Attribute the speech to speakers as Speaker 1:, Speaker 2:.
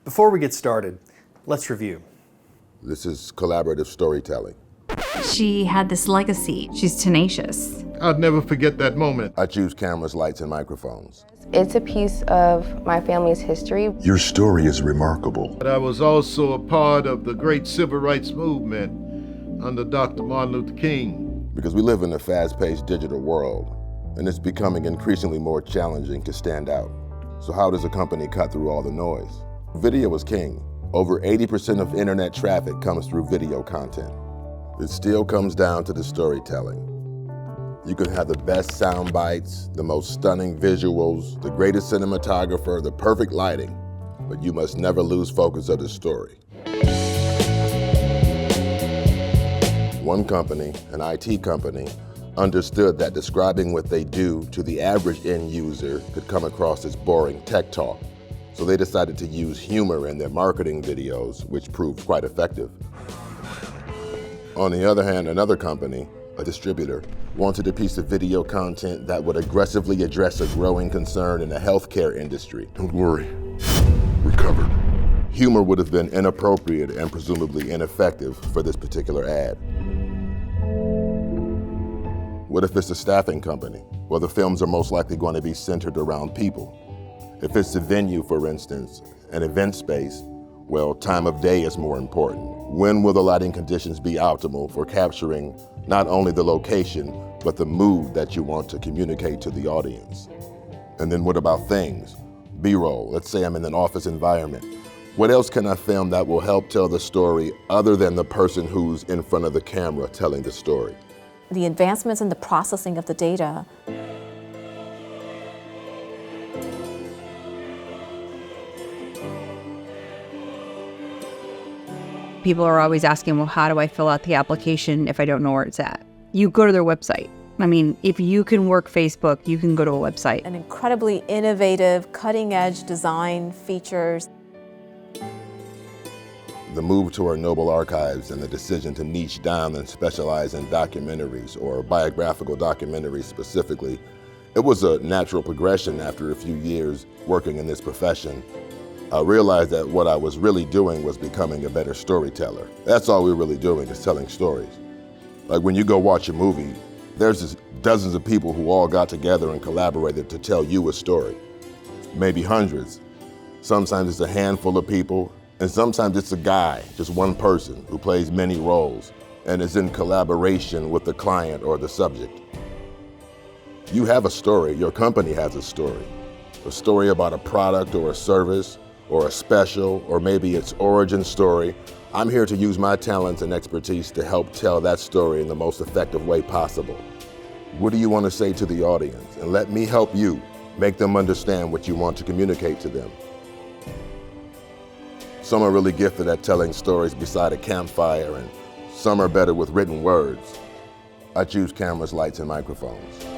Speaker 1: Before we get started, let's review.
Speaker 2: This is collaborative storytelling.
Speaker 3: She had this legacy. She's tenacious.
Speaker 4: I'll never forget that moment.
Speaker 2: I choose cameras, lights, and microphones.
Speaker 5: It's a piece of my family's history.
Speaker 6: Your story is remarkable.
Speaker 4: But I was also a part of the great civil rights movement under Dr. Martin Luther King.
Speaker 2: Because we live in a fast-paced digital world, and it's becoming increasingly more challenging to stand out. So how does a company cut through all the noise? Video is king. Over 80% of internet traffic comes through video content. It still comes down to the storytelling. You can have the best sound bites, the most stunning visuals, the greatest cinematographer, the perfect lighting, but you must never lose focus of the story. One company, an IT company, understood that describing what they do to the average end user could come across as boring tech talk. So they decided to use humor in their marketing videos, which proved quite effective. On the other hand, another company, a distributor, wanted a piece of video content that would aggressively address a growing concern in the healthcare industry.
Speaker 6: Don't worry, we're covered.
Speaker 2: Humor would have been inappropriate and presumably ineffective for this particular ad. What if it's a staffing company? Well, the films are most likely going to be centered around people. If it's a venue, for instance, an event space, well, time of day is more important. When will the lighting conditions be optimal for capturing not only the location, but the mood that you want to communicate to the audience? And then what about things? B-roll, let's say I'm in an office environment. What else can I film that will help tell the story other than the person who's in front of the camera telling the story?
Speaker 7: The advancements in the processing of the data
Speaker 3: People are always asking, well, how do I fill out the application if I don't know where it's at? You go to their website. I mean, if you can work Facebook, you can go to a website.
Speaker 7: an incredibly innovative, cutting-edge design features.
Speaker 2: The move toward Noble Archives and the decision to niche down and specialize in documentaries, or biographical documentaries specifically, it was a natural progression after a few years working in this profession. I realized that what I was really doing was becoming a better storyteller. That's all we're really doing, is telling stories. Like when you go watch a movie, there's just dozens of people who all got together and collaborated to tell you a story. Maybe hundreds. Sometimes it's a handful of people, and sometimes it's a guy, just one person, who plays many roles and is in collaboration with the client or the subject. You have a story, your company has a story about a product or a service, or a special, or maybe its origin story. I'm here to use my talents and expertise to help tell that story in the most effective way possible. What do you want to say to the audience? And let me help you make them understand what you want to communicate to them. Some are really gifted at telling stories beside a campfire, and some are better with written words. I choose cameras, lights, and microphones.